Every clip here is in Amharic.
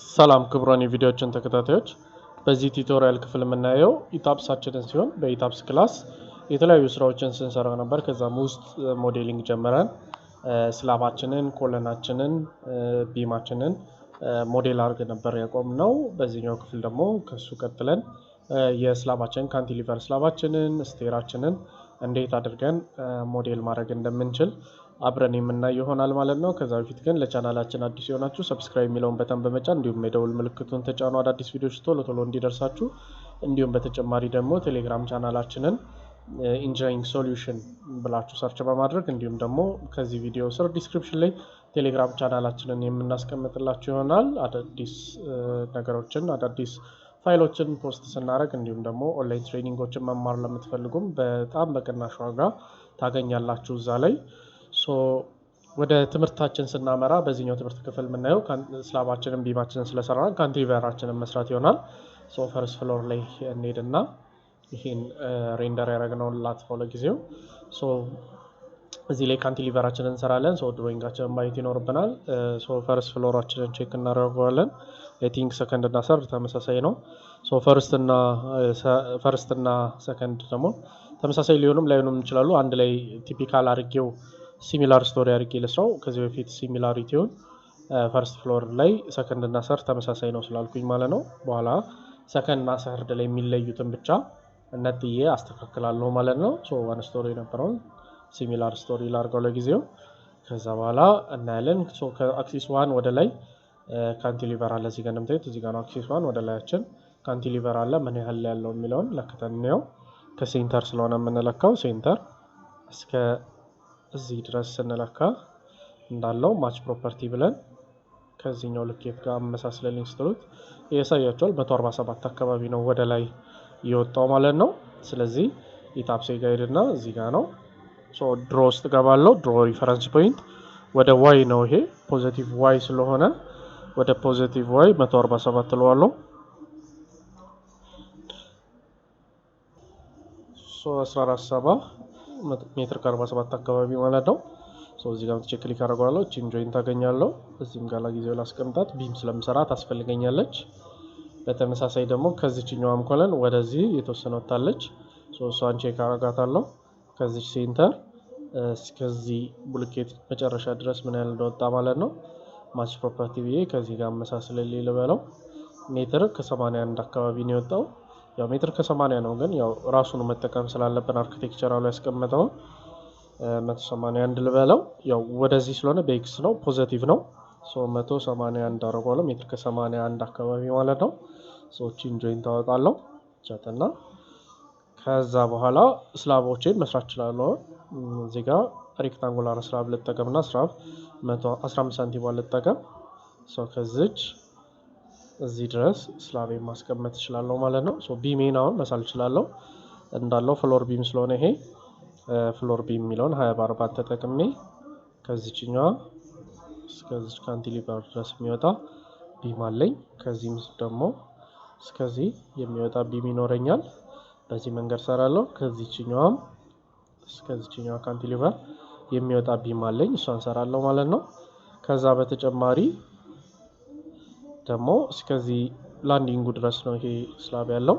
ሰላም ክብሮን የቪዲዮችን ተከታታዮች በዚህ ቱቶሪያል ክፍል የምናየው ኢታፕሳችንን ሲሆን በኢታፕስ ክላስ የተለያዩ ስራዎችን ስንሰራ ነበር። ከዛም ውስጥ ሞዴሊንግ ጀመረን ስላባችንን፣ ኮለናችንን፣ ቢማችንን ሞዴል አድርገን ነበር ያቆምነው። በዚህኛው ክፍል ደግሞ ከሱ ቀጥለን የስላባችንን ካንቲሊቨር ስላባችንን፣ ስቴራችንን እንዴት አድርገን ሞዴል ማድረግ እንደምንችል አብረን የምናይ ይሆናል ማለት ነው። ከዛ በፊት ግን ለቻናላችን አዲስ የሆናችሁ ሰብስክራይብ የሚለውን በተን በመጫን እንዲሁም የደውል ምልክቱን ተጫኑ አዳዲስ ቪዲዮዎች ቶሎ እንዲደርሳችሁ። እንዲሁም በተጨማሪ ደግሞ ቴሌግራም ቻናላችንን ኢንጂነሪንግ ሶሉሽን ብላችሁ ሰርች በማድረግ እንዲሁም ደግሞ ከዚህ ቪዲዮ ስር ዲስክሪፕሽን ላይ ቴሌግራም ቻናላችንን የምናስቀምጥላችሁ ይሆናል። አዳዲስ ነገሮችን አዳዲስ ፋይሎችን ፖስት ስናደርግ እንዲሁም ደግሞ ኦንላይን ትሬኒንጎችን መማር ለምትፈልጉም በጣም በቅናሽ ዋጋ ታገኛላችሁ እዛ ላይ። ወደ ትምህርታችን ስናመራ በዚህኛው ትምህርት ክፍል የምናየው ስላባችንን ቢማችንን ስለሰራን ካንቲሊቨራችንን መስራት ይሆናል። ፈርስት ፍሎር ላይ እንሄድና ይሄን ሬንደር ያደረግነውን ላጥፋው ለጊዜው። እዚህ ላይ ካንቲሊቨራችንን እንሰራለን። ድሮይንጋችንን ማየት ይኖርብናል። ፈርስት ፍሎራችንን ቼክ እናደርገዋለን። አይ ቲንክ ሰከንድ እና ሰርድ ተመሳሳይ ነው። ፈርስት እና ሰከንድ ደግሞ ተመሳሳይ ሊሆኑም ላይሆኑም ይችላሉ። አንድ ላይ ቲፒካል አድርጌው ሲሚላር ስቶሪ አድርጌ ልስራው። ከዚህ በፊት ሲሚላሪቲውን ፈርስት ፍሎር ላይ ሰከንድ እና ሰርድ ተመሳሳይ ነው ስላልኩኝ ማለት ነው። በኋላ ሰከንድ እና ሰርድ ላይ የሚለዩትን ብቻ ነጥዬ አስተካክላለሁ ማለት ነው። ዋን ስቶሪ የነበረውን ሲሚላር ስቶሪ ላድርገው ለጊዜው። ከዛ በኋላ እናያለን። ከአክሲስ ዋን ወደ ላይ ካንቲሊቨር አለ። እዚህ ጋር እንደምታዩት እዚህ ጋር ነው አክሲስ ዋን ወደ ላያችን ካንቲሊቨር አለ። ምን ያህል ያለው የሚለውን ለክተን እንየው። ከሴንተር ስለሆነ የምንለካው ሴንተር እስከ እዚህ ድረስ ስንለካ እንዳለው ማች ፕሮፐርቲ ብለን ከዚህኛው ልኬት ጋር አመሳስለልኝ ስትሉት ያሳያቸዋል። 147 አካባቢ ነው ወደ ላይ የወጣው ማለት ነው። ስለዚህ ኢታፕስ ጋይድ እና እዚህ ጋር ነው። ድሮ ውስጥ ገባለው። ድሮ ሪፈረንስ ፖይንት ወደ ዋይ ነው። ይሄ ፖዚቲቭ ዋይ ስለሆነ ወደ ፖዚቲቭ ዋይ 147 ትለዋለሁ። 147 ሜትር ከ47 አካባቢ ማለት ነው። እዚህ ጋር ቼክ ክሊክ አደርጋለሁ። እቺን ጆይንት ታገኛለሁ። እዚህም ጋር ለጊዜው ላስቀምጣት። ቢም ስለምሰራ ታስፈልገኛለች። በተመሳሳይ ደግሞ ከዚህኛውም ኮለን ወደዚህ የተወሰነ ወጣለች። እሷን ቼክ አደርጋታለሁ። ከዚህ ሴንተር እስከዚህ ቡልኬት መጨረሻ ድረስ ምን ያህል እንደወጣ ማለት ነው። ማች ፕሮፐርቲ ብዬ ከዚህ ጋር አመሳስለልኝ ልበለው። ሜትር ከ81 አካባቢ ነው የወጣው። ያው ሜትር ከ80 ነው፣ ግን ያው ራሱን መጠቀም ስላለብን አርኪቴክቸራሉ ያስቀመጠው 181 ልበለው። ያው ወደዚህ ስለሆነ በኤክስ ነው ፖዚቲቭ ነው። 181 አደርጋለሁ። ሜትር ከ81 አካባቢ ማለት ነው። እቺን ጆይንት አወጣለሁ ቻትና ከዛ በኋላ ስላቦችን መስራት እችላለሁ። እዚህ ጋር ሬክታንጉላር ስላብ ልጠቀምና ስላብ 115 ሳንቲም ልጠቀም። ከዚች እዚህ ድረስ ስላቤን ማስቀመጥ እችላለሁ ማለት ነው። ቢሜን አሁን መሳል እችላለሁ። እንዳለው ፍሎር ቢም ስለሆነ ይሄ ፍሎር ቢም የሚለውን 20 በ40 ተጠቅሜ ከዚችኛዋ እስከዚች ካንቲሊቨር ድረስ የሚወጣ ቢም አለኝ። ከዚህም ደግሞ እስከዚህ የሚወጣ ቢም ይኖረኛል። በዚህ መንገድ ሰራለሁ። ከዚህኛዋም እስከዚህኛዋ ካንቲሊቨር የሚወጣ ቢም አለኝ። እሷን ሰራለሁ ማለት ነው። ከዛ በተጨማሪ ደግሞ እስከዚህ ላንዲንጉ ድረስ ነው ይሄ ስላብ ያለው።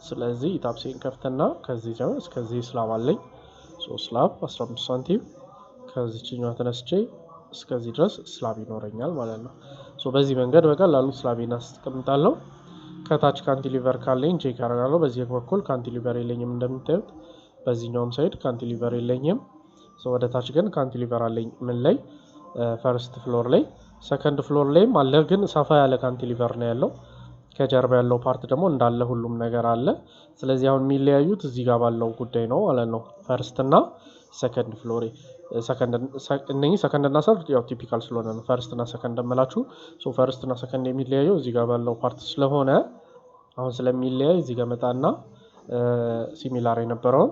ስለዚህ ኢታፕሴን ከፍተና ከዚህ ጀምሮ እስከዚህ ስላብ አለኝ። ስላብ 15 ሳንቲም ከዚህኛዋ ተነስቼ እስከዚህ ድረስ ስላብ ይኖረኛል ማለት ነው። በዚህ መንገድ በቀላሉ ስላቤን አስቀምጣለሁ። ከታች ካንቲሊቨር ካለኝ ቼክ አደርጋለሁ። በዚህ በኩል ካንቲሊቨር የለኝም እንደምታዩት። በዚህኛውም ሳይድ ካንቲሊቨር የለኝም። ወደ ታች ግን ካንቲሊቨር አለኝ። ምን ላይ? ፈርስት ፍሎር ላይ። ሰከንድ ፍሎር ላይም አለ፣ ግን ሰፋ ያለ ካንቲሊቨር ነው ያለው። ከጀርባ ያለው ፓርት ደግሞ እንዳለ ሁሉም ነገር አለ። ስለዚህ አሁን የሚለያዩት እዚህ ጋር ባለው ጉዳይ ነው ማለት ነው። ፈርስት እና ሰከንድ ፍሎር እነኚህ ሰከንድ እና ሰርድ ያው ቲፒካል ስለሆነ ነው ፈርስት እና ሰከንድ እምላችሁ። ፈርስት እና ሰከንድ የሚለያየው እዚህ ጋር ባለው ፓርት ስለሆነ አሁን ስለሚለያይ እዚህ ጋር መጣና ሲሚላር የነበረውን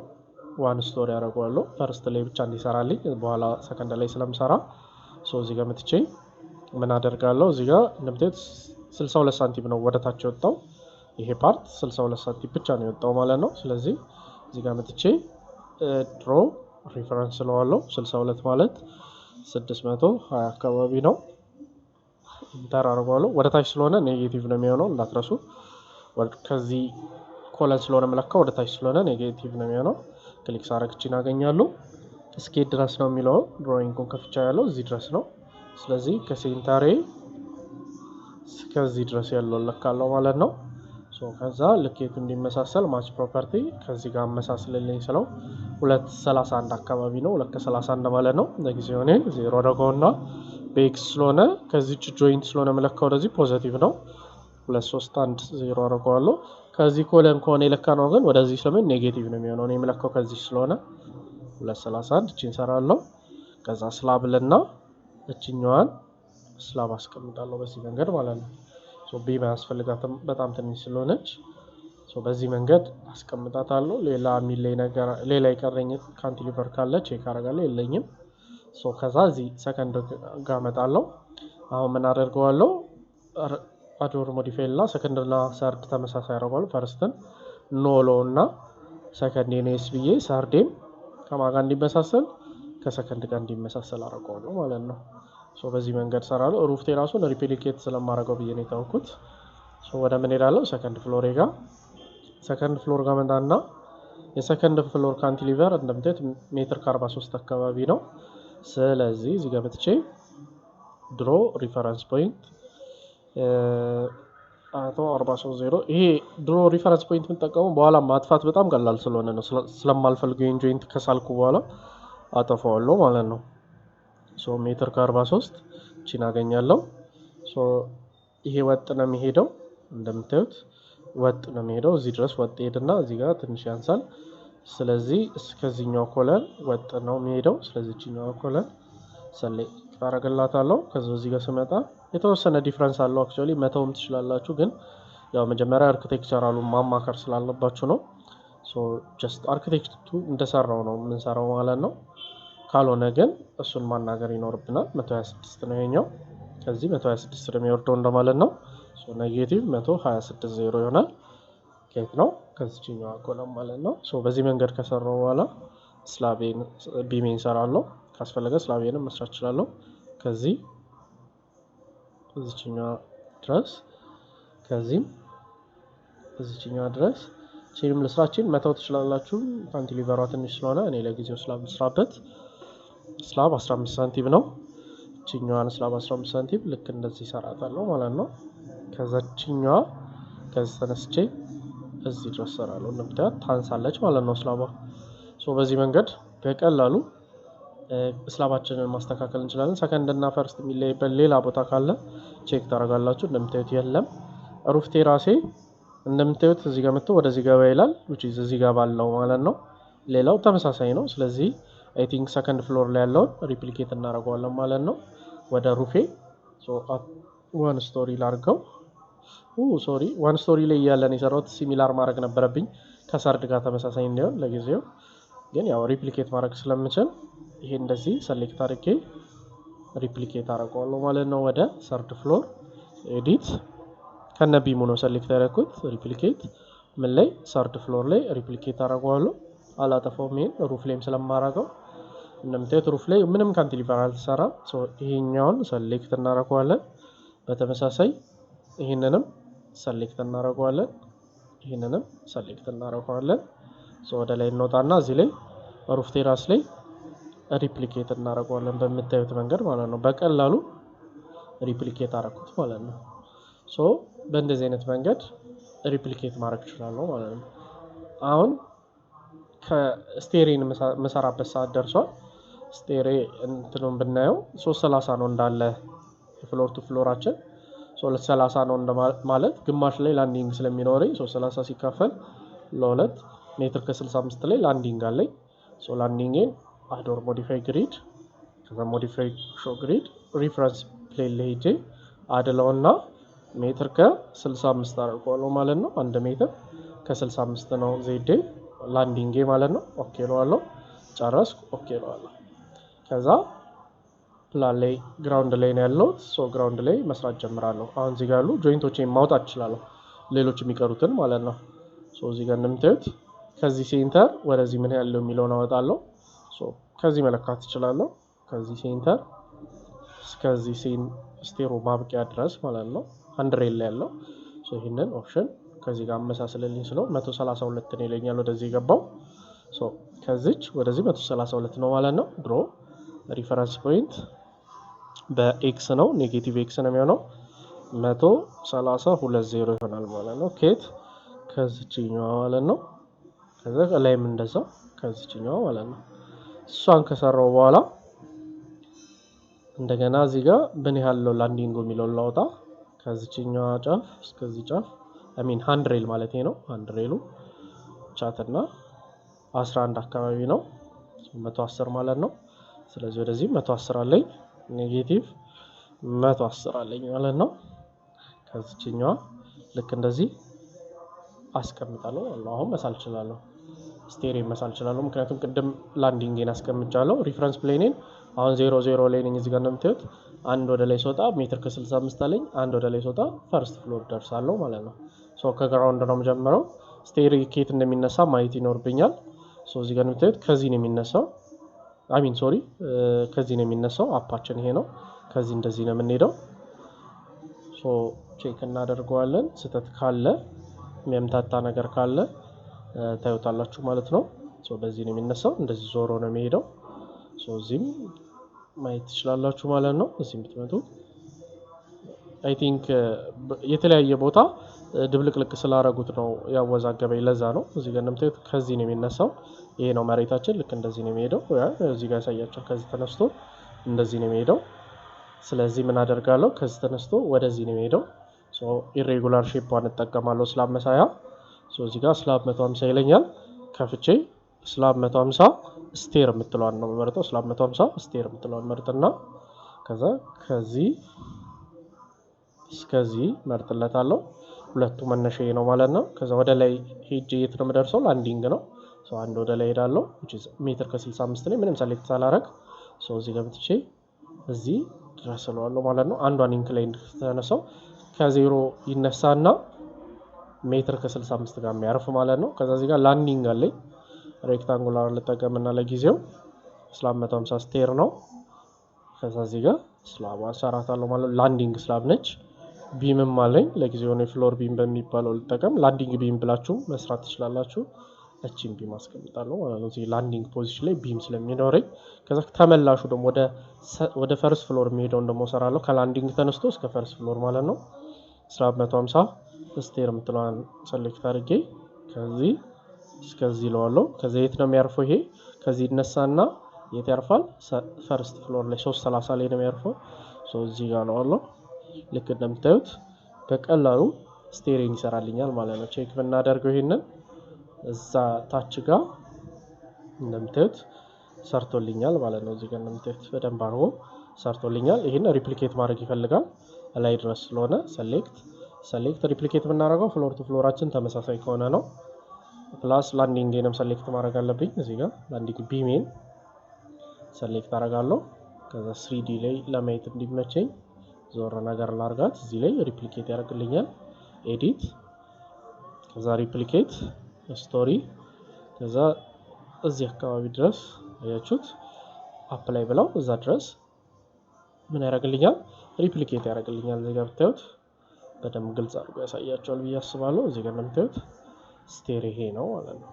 ዋን ስቶሪ ያደርገዋለሁ። ፈርስት ላይ ብቻ እንዲሰራልኝ በኋላ ሰከንድ ላይ ስለምሰራ እዚህ ጋር መጥቼ ምን አደርጋለሁ? እዚህ ጋር እንደምታዩት 62 ሳንቲም ነው ወደ ታች የወጣው። ይሄ ፓርት 62 ሳንቲም ብቻ ነው የወጣው ማለት ነው። ስለዚህ እዚህ ጋር መጥቼ ድሮ ሪፈረንስ ስለዋለው 62 ማለት 620 አካባቢ ነው። ኢንተር አደርገዋለሁ። ወደ ታች ስለሆነ ኔጌቲቭ ነው የሚሆነው እንዳትረሱ። ከዚህ ኮለን ስለሆነ መለካው ወደ ታች ስለሆነ ኔጌቲቭ ነው የሚሆነው። ክሊክ ሳረግ እቺን አገኛለሁ። እስኬት ድረስ ነው የሚለው ድሮይንጉን ከፍቻ ያለው እዚህ ድረስ ነው። ስለዚህ ከሴንተሬ እስከዚህ ድረስ ያለው ለካለው ማለት ነው። ከዛ ልኬቱ እንዲመሳሰል ማች ፕሮፐርቲ ከዚህ ጋር መሳሰልልኝ ስለው 231 አካባቢ ነው 231 ማለት ነው። ለጊዜው እኔ 0 አደረገውና በኤክስ ስለሆነ ከዚህች ጆይንት ስለሆነ መለካው ወደዚህ ፖዚቲቭ ነው 231 አደረገዋለሁ። ከዚህ ኮለን ከሆነ የለካ ነው ግን ወደዚህ ስለምን ኔጌቲቭ ነው የሚሆነው። እኔ የምለካው ከዚህ ስለሆነ 231 እቺን ሰራለሁ። ከዛ ስላብልና እቺኛዋን ስላብ አስቀምጣለሁ በዚህ መንገድ ማለት ነው። ቢም ያስፈልጋትም በጣም ትንሽ ስለሆነች በዚህ መንገድ አስቀምጣታለሁ። ሌላ የቀረኝ ካንቲሊቨር ካለ ቼክ አደርጋለሁ። የለኝም። ከዛ እዚህ ሰከንድ ጋር እመጣለሁ። አሁን ምን አደርገዋለሁ? አዶር ሞዲፋይ እና ሰከንድ እና ሰርድ ተመሳሳይ አደርገዋለሁ። ፈርስትን ኖሎ እና ሰከንድ ኔስ ብዬ ሰርዴም ከማጋ እንዲመሳሰል ከሰከንድ ጋር እንዲመሳሰል አደርገዋለሁ ማለት ነው። በዚህ መንገድ ሰራለሁ። ሩፍቴ ራሱን ሪፕሊኬት ስለማደርገው ብዬ ነው የተውኩት። ወደ ምን ሄዳለሁ? ሰከንድ ፍሎር ጋር መጣና የሰከንድ ፍሎር ካንቲሊቨር እንደምታዩት ሜትር ከ43 አካባቢ ነው። ስለዚህ እዚህ ጋር መጥቼ ድሮ ሪፈረንስ ፖይንት 430 ይሄ ድሮ ሪፈረንስ ፖይንት የምንጠቀመው በኋላ ማጥፋት በጣም ቀላል ስለሆነ ነው። ስለማልፈልገው ጆይንት ከሳልኩ በኋላ አጠፋዋለሁ ማለት ነው። ሜትር ከ43 እቺን አገኛለሁ። ይሄ ወጥ ነው የሚሄደው እንደምታዩት ወጥ ነው የሚሄደው። እዚህ ድረስ ወጥ ሄድና እዚህ ጋር ትንሽ ያንሳል። ስለዚህ እስከዚህኛው ኮለን ወጥ ነው የሚሄደው። ስለዚህ እቺኛው ኮለን ሰሌክት አደርግላታለሁ። ከዛ እዚህ ጋር ስመጣ የተወሰነ ዲፍረንስ አለው። አክቹአሊ መተውም ትችላላችሁ፣ ግን ያው መጀመሪያ አርኪቴክቸራሉን ማማከር ስላለባችሁ ነው። ጀስት አርኪቴክቱ እንደሰራው ነው የምንሰራው ማለት ነው። ካልሆነ ግን እሱን ማናገር ይኖርብናል። 126 ነው ይሄኛው። ከዚህ 126 ነው የሚወርደው እንደማለት ነው። ኔጌቲቭ 126 0 ይሆናል። ከየት ነው? ከዚህኛው ኮለም ማለት ነው። በዚህ መንገድ ከሰራው በኋላ ስላቤን ቢሜን ሰራለሁ። ካስፈለገ ስላቤንም መስራት እችላለሁ። ከዚህ እዚህኛው ድረስ ከዚህም እዚህኛው ድረስ ቺንም ለስራችን መተው ትችላላችሁ። ካንቲሊቨሯ ትንሽ ስለሆነ እኔ ለጊዜው ስላብ ልስራበት። ስላብ 15 ሳንቲም ነው። እቺኛዋን ስላብ 15 ሳንቲም ልክ እንደዚህ እሰራታለሁ ማለት ነው። ከዛችኛዋ ከዚህ ተነስቼ እዚህ ድረስ እሰራለሁ። እንደምታዩት ታንሳለች ማለት ነው ስላቧ። በዚህ መንገድ በቀላሉ ስላባችንን ማስተካከል እንችላለን። ሰከንድ እና ፈርስት የሚለይበት ሌላ ቦታ ካለ ቼክ ታደርጋላችሁ። እንደምታዩት የለም። ሩፍቴ ራሴ እንደምታዩት እዚህ ጋር መጥቶ ወደዚህ ገባ ይላል። እዚህ ጋር ባለው ማለት ነው። ሌላው ተመሳሳይ ነው። ስለዚህ አይ ቲንክ ሰከንድ ፍሎር ላይ ያለውን ሪፕሊኬት እናደርገዋለን ማለት ነው። ወደ ሩፌ ዋን ስቶሪ ላድርገው። ዋን ስቶሪ ላይ እያለን የሰራሁት ሲሚላር ማድረግ ነበረብኝ ከሰርድ ጋር ተመሳሳይ እንዲሆን። ለጊዜው ግን ያው ሪፕሊኬት ማድረግ ስለምችል ይሄ እንደዚህ ሰሌክት አድርጌ ሪፕሊኬት አደርገዋለሁ ማለት ነው። ወደ ሰርድ ፍሎር ኤዲት ከነቢሙ ነው ሰሌክት ያደረኩት። ሪፕሊኬት ምን ላይ? ሰርድ ፍሎር ላይ ሪፕሊኬት አደርገዋለሁ። አላጠፋውም። ይሄን ሩፍ ላይም ስለማደርገው እንደምታዩት ሩፍ ላይ ምንም ካንቲሊቨር አልተሰራም። ይሄኛውን ሰሌክት እናደርገዋለን። በተመሳሳይ ይሄንንም ሰሌክት እናደርገዋለን። ይሄንንም ሰሌክት እናደርገዋለን። ወደ ላይ እንወጣና እዚህ ላይ ሩፍ ቴራስ ላይ ሪፕሊኬት እናደርገዋለን በምታዩት መንገድ ማለት ነው። በቀላሉ ሪፕሊኬት አደረኩት ማለት ነው። በእንደዚህ አይነት መንገድ ሪፕሊኬት ማድረግ እችላለሁ ማለት ነው። አሁን ከስቴሪን መሰራበት ሰዓት ደርሷል። ስቴሪ እንትኑን ብናየው 330 ነው እንዳለ ፍሎር ቱ ፍሎራችን 330 ነው ማለት ግማሽ ላይ ላንዲንግ ስለሚኖረኝ 330 ሲካፈል ለ2 ሜትር ከ65 ላይ ላንዲንግ አለኝ። ላንዲንግን አዶር ሞዲፋይ ግሪድ ከዛ ሞዲፋይ ሾ ግሪድ ሪፈረንስ ፕሌን ላይ ሄጄ አድለውና ሜትር ከ65 አደርገዋለሁ ማለት ነው። 1 ሜትር ከ65 ነው ዜዴ ላንዲንጌ ማለት ነው። ኦኬ እለዋለሁ። ጨረስኩ። ኦኬ እለዋለሁ። ከዛ ፕላን ላይ ግራውንድ ላይ ነው ያለው። ግራውንድ ላይ መስራት ጀምራለሁ። አሁን እዚህ ጋር ያሉ ጆይንቶችን ማውጣት እችላለሁ፣ ሌሎች የሚቀሩትን ማለት ነው። እዚህ ጋር እንደምታዩት ከዚህ ሴንተር ወደዚህ ምን ያለው የሚለውን አወጣለሁ። ከዚህ መለካት እችላለሁ። ከዚህ ሴንተር እስከዚህ ሲን ስቴሩ ማብቂያ ድረስ ማለት ነው ሃንድሬል ላይ ያለው ይህንን ኦፕሽን ከዚህ ጋር አመሳስልልኝ ስለው 132 ነው ይለኛል ወደዚህ ገባው ከዚች ወደዚህ 132 ነው ማለት ነው ድሮ ሪፈረንስ ፖይንት በኤክስ ነው ኔጌቲቭ ኤክስ ነው የሚሆነው 132 ይሆናል ማለት ነው ኬት ከዚህኛው ማለት ነው ከዛ ላይም እንደዛው ከዚህኛው ማለት ነው እሷን ከሰራው በኋላ እንደገና እዚህ ጋር ምን ያህል ላንዲንግ የሚለው ላውጣ ከዚህኛው ጫፍ እስከዚህ ጫፍ ሃንድሬል ማለት ነው ሃንድሬሉ ቻትና 11 አካባቢ ነው 110 ማለት ነው ስለዚህ ወደዚህ 110 አለኝ ኔጌቲቭ 110 አለኝ ማለት ነው ከዚህኛው ልክ እንደዚህ አስቀምጣለሁ አሁን መሳል እችላለሁ ስቴሪ መሳል እችላለሁ ምክንያቱም ቅድም ላንዲንግን አስቀምጫለሁ ሪፈረንስ ፕሌኔን አሁን 00 ላይ ነኝ እዚህ ጋር እንደምታዩት አንድ ወደ ላይ ሶጣ ሜትር ከ65 አለኝ አንድ ወደ ላይ ሶጣ ፈርስት ፍሎር ደርሳለሁ ማለት ነው ከግራውንድ ነው የምጀምረው ስቴሪ ኬት እንደሚነሳ ማየት ይኖርብኛል እዚህ ጋር እንደምታዩት ከዚህ ነው የሚነሳው ከዚህ ነው የሚነሳው አፓችን ይሄ ነው ከዚህ እንደዚህ ነው የምንሄደው ቼክ እናደርገዋለን ስተት ካለ የሚያምታታ ነገር ካለ ታዩታላችሁ ማለት ነው በዚህ ነው የሚነሳው እንደዚህ ዞሮ ነው የሚሄደው እዚህም ማየት ትችላላችሁ ማለት ነው እዚህም ብትመጡ አይ ቲንክ የተለያየ ቦታ ድብልቅልቅ ስላረጉት ነው ያወዛገበኝ ለዛ ነው እዚህ ጋር እንደምታዩት ከዚህ ነው የሚነሳው ይሄ ነው መሬታችን ልክ እንደዚህ ነው የሚሄደው እዚህ ጋር ያሳያችሁ ከዚህ ተነስቶ እንደዚህ ነው የሚሄደው ስለዚህ ምን አደርጋለሁ ከዚህ ተነስቶ ወደዚህ ነው የሚሄደው ኢሬጉላር ሼፕዋን ተጠቀማለሁ ስላብ መሳያ እዚህ ጋር ስላብ 150 ይለኛል ከፍቼ ስላብ 150 ስቴር የምትለዋን ነው መርጠው ስላብ 150 ስቴር የምትለዋን መርጥና ከዛ ከዚህ እስከዚህ መርጥለታለሁ ሁለቱ መነሻዬ ነው ማለት ነው ከዛ ወደ ላይ ሄጄ የት ነው የምደርሰው ላንዲንግ ነው አንድ ወደ ላይ ሄዳለሁ which is ሜትር ከ65 ላይ ምንም ሰሌክት ሳላረግ እዚህ ጋር ብትቼ እዚህ ድረስ ስለዋለሁ ማለት ነው አንዷን ኢንክላይን ተነሳው ከዜሮ ይነሳና ሜትር ከ65 ጋር የሚያርፍ ማለት ነው ከዛ እዚህ ጋር ላንዲንግ አለኝ ሬክታንጉላር ልጠቀምና ለጊዜው ስላብ 150 ስቴር ነው ከዛ እዚህ ጋር ስላብ አሰራታለሁ ማለት ላንዲንግ ስላብ ነች ቢምም አለኝ ለጊዜው ነው ፍሎር ቢም በሚባለው ልጠቀም ላንዲንግ ቢም ብላችሁ መስራት ትችላላችሁ እቺን ቢም አስቀምጣለሁ ማለት ነው እዚህ ላንዲንግ ፖዚሽን ላይ ቢም ስለሚኖረኝ ከዛ ተመላሹ ደግሞ ወደ ፈርስት ፍሎር የሚሄደውን ደግሞ ሰራለሁ ከላንዲንግ ተነስቶ እስከ ፈርስት ፍሎር ማለት ነው ስላብ 150 ስቴር የምትለዋን ሰሌክት አድርጌ ከዚህ እስከዚህ ለዋለሁ ከዚህ የት ነው የሚያርፈው ይሄ ከዚህ ይነሳና የት ያርፋል ፈርስት ፍሎር ላይ 330 ላይ ነው የሚያርፈው እዚህ ጋር ለዋለሁ ልክ እንደምታዩት በቀላሉ ስቴሪንግ ይሰራልኛል ማለት ነው ቼክ ብናደርገው ይሄንን እዛ ታች ጋር እንደምታዩት ሰርቶልኛል ማለት ነው እዚህ ጋር እንደምታዩት በደንብ አርጎ ሰርቶልኛል ይሄን ሪፕሊኬት ማድረግ ይፈልጋል ላይ ድረስ ስለሆነ ሰሌክት ሪፕሊኬት ብናደርገው ፍሎር ቱ ፍሎራችን ተመሳሳይ ከሆነ ነው ፕላስ ላንዲንግንም ሰሌክት ማድረግ አለብኝ እዚህ ጋር ላንዲንግ ቢሜን ሰሌክት አደርጋለሁ ከዛ 3D ላይ ለማየት እንዲመቸኝ ዞር ነገር ላርጋት እዚህ ላይ ሪፕሊኬት ያደርግልኛል ኤዲት ከዛ ሪፕሊኬት ስቶሪ ከዛ እዚህ አካባቢ ድረስ አያችሁት አፕላይ ብለው እዛ ድረስ ምን ያደርግልኛል ሪፕሊኬት ያደርግልኛል እዚህ ጋር ብታዩት በደንብ ግልጽ አድርጎ ያሳያችኋል ብዬ አስባለሁ እዚህ ጋር እንደምታዩት ስቴር ይሄ ነው ማለት ነው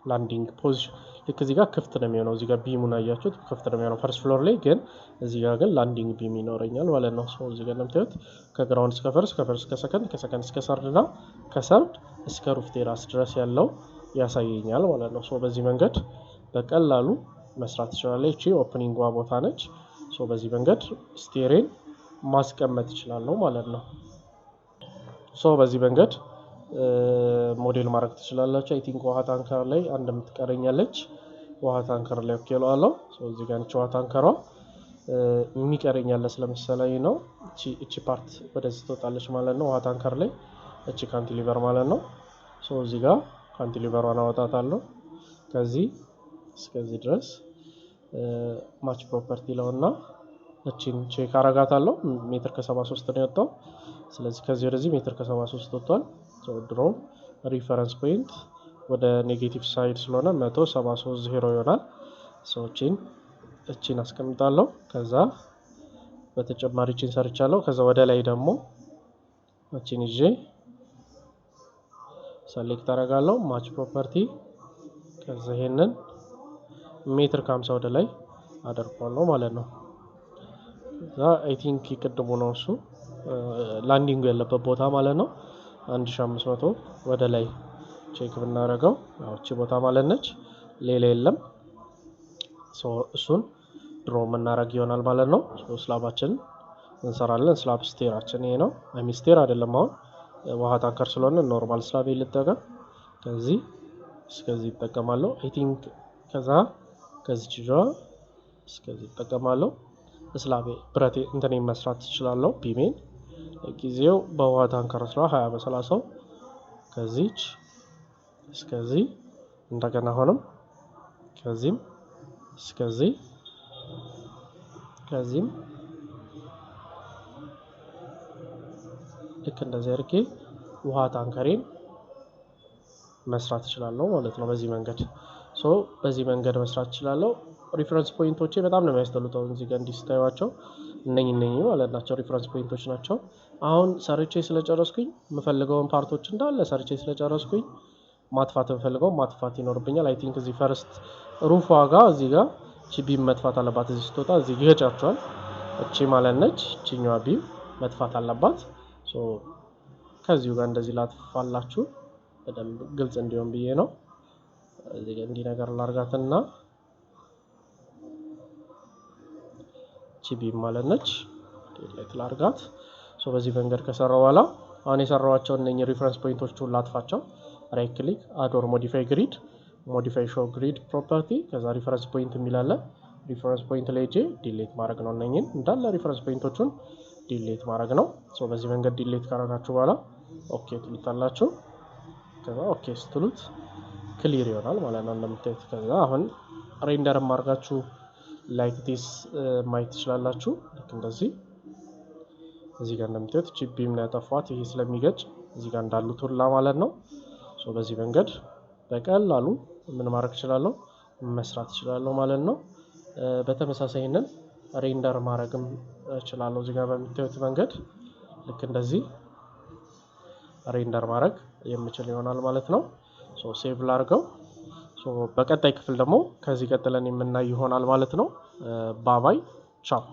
ላንዲንግ ፖዚሽን ልክ እዚህ ጋር ክፍት ነው የሚሆነው እዚህ ጋር ቢሙን አያችሁት ክፍት ነው የሚሆነው ፈርስት ፍሎር ላይ ግን እዚህ ጋር ግን ላንዲንግ ቢም ይኖረኛል ማለት ነው እዚህ ጋር እንደምታዩት ከግራውንድ እስከ ፈርስት ከፈርስት እስከ ሰከንድ ከሰከንድ እስከ ሰርድና ከሰርድ እስከ ሩፍ ቴራስ ድረስ ያለው ያሳየኛል ማለት ነው በዚህ መንገድ በቀላሉ መስራት ይችላል እቺ ኦፕኒንግ ቦታ ነች በዚህ መንገድ ስቴሪን ማስቀመጥ ይችላል ማለት ነው በዚህ መንገድ ሞዴል ማድረግ ትችላላችሁ አይ ቲንክ ውሃ ታንከር ላይ አንድ የምትቀረኛለች ውሃ ታንከር ላይ ኦኬላለው እዚህ ጋር ውሃ ታንከሯ የሚቀረኛለ ስለመሰለኝ ነው እቺ ፓርት ወደዚህ ትወጣለች ማለት ነው ውሃ ታንከር ላይ እቺ ካንቲሊቨር ማለት ነው እዚህ ጋር ካንቲሊቨሯን አወጣታለሁ ከዚህ እስከዚህ ድረስ ማች ፕሮፐርቲ ለውና እቺን ቼክ አረጋታለሁ ሜትር ከ73 ነው የወጣው ስለዚህ ከዚህ ወደዚህ ሜትር ከ73 ወጥቷል ድሮ ሪፈረንስ ፖይንት ወደ ኔጌቲቭ ሳይድ ስለሆነ 173.0 ይሆናል እቺን አስቀምጣለሁ ከዛ በተጨማሪ እቺን ሰርቻለሁ። ከዛ ወደ ላይ ደግሞ እቺን ይዤ ሰሌክት አደርጋለሁ ማች ፕሮፐርቲ። ከዛ ይሄንን ሜትር ከ50 ወደ ላይ አደርጋለሁ ማለት ነው። ከዛ አይ ቲንክ ይቀድሙ ነው እሱ ላንዲንግ ያለበት ቦታ ማለት ነው። 1500 ወደ ላይ ቼክ ብናደርገው ያው እቺ ቦታ ማለት ነች፣ ሌላ የለም። እሱን ድሮ የምናደርግ ይሆናል ማለት ነው። ስላባችንን እንሰራለን። ስላብ ስቴራችን ይሄ ነው። ስቴር አይደለም፣ አሁን ውሃ ታንከር ስለሆነ ኖርማል ስላብ ልጠቀም። ከዚህ እስከዚህ እጠቀማለሁ አይ ቲንክ። ከዛ ከዚህ ጅዋ እስከዚህ እጠቀማለሁ። ስላቤ ብረቴ እንትን መስራት እችላለሁ። ቢሜን ጊዜው በውሃ ታንከር ስራ 20 በ30 ከዚህች እስከዚህ እንደገና ሆነም ከዚህም እስከዚህ ከዚህም ልክ እንደዚህ አድርጌ ውሃ ታንከሬን መስራት እችላለሁ ማለት ነው። በዚህ መንገድ በዚህ መንገድ መስራት እችላለሁ። ሪፈረንስ ፖይንቶቼ በጣም ነው የሚያስጠሉት። አሁን እዚህ ጋር እንዲስታዩዋቸው እነኚህ ማለት ናቸው ሪፈረንስ ፖይንቶች ናቸው። አሁን ሰርቼ ስለጨረስኩኝ የምፈልገውን ፓርቶች እንዳለ ሰርቼ ስለጨረስኩኝ ማጥፋት የምፈልገው ማጥፋት ይኖርብኛል። አይ ቲንክ እዚህ ፈርስት ሩፍ ዋጋ እዚህ ጋር እቺ ቢም መጥፋት አለባት። እዚህ ስትወጣ እዚህ ይገጫቸዋል። እቺ ማለት ነች፣ እቺኛዋ ቢም መጥፋት አለባት። ከዚሁ ጋር እንደዚህ ላጥፋላችሁ በደንብ ግልጽ እንዲሆን ብዬ ነው። እዚህ ጋር እንዲህ ነገር ላርጋትና እቺ ቢም ማለት ነች ዲሌት ላርጋት። በዚህ መንገድ ከሰራው በኋላ አሁን የሰራዋቸው እነኚህ ሪፈረንስ ፖይንቶቹን ላጥፋቸው። ራይት ክሊክ አድ ኦር ሞዲፋይ ግሪድ፣ ሞዲፋይ ሾው ግሪድ ፕሮፐርቲ። ከዛ ሪፈረንስ ፖይንት የሚላለ ሪፈረንስ ፖይንት ላይ ሄጄ ዲሌት ማድረግ ነው። እነኚህን እንዳለ ሪፈረንስ ፖይንቶቹን ዲሌት ማድረግ ነው። በዚህ መንገድ ዲሌት ካረጋችሁ በኋላ ኦኬ ትሉታላችሁ። ከዛ ኦኬ ስትሉት ክሊር ይሆናል ማለት ነው እንደምታዩት። ከዛ አሁን ሬንደር ማድረጋችሁ ላይክ ዲስ ማየት ትችላላችሁ። ልክ እንደዚህ እዚህ ጋር እንደምታዩት እቺ ቢም ነው ያጠፋት፣ ይሄ ስለሚገጭ እዚህ ጋር እንዳሉት ሁላ ማለት ነው። በዚህ መንገድ በቀላሉ ምን ማድረግ እችላለሁ መስራት እችላለሁ ማለት ነው። በተመሳሳይ ይሄንን ሬንደር ማድረግም እችላለሁ እዚህ ጋር በምታዩት መንገድ ልክ እንደዚህ ሬንደር ማድረግ የምችል ይሆናል ማለት ነው። ሴቭ ላድርገው። በቀጣይ ክፍል ደግሞ ከዚህ ቀጥለን የምናይ ይሆናል ማለት ነው። ባባይ ቻው።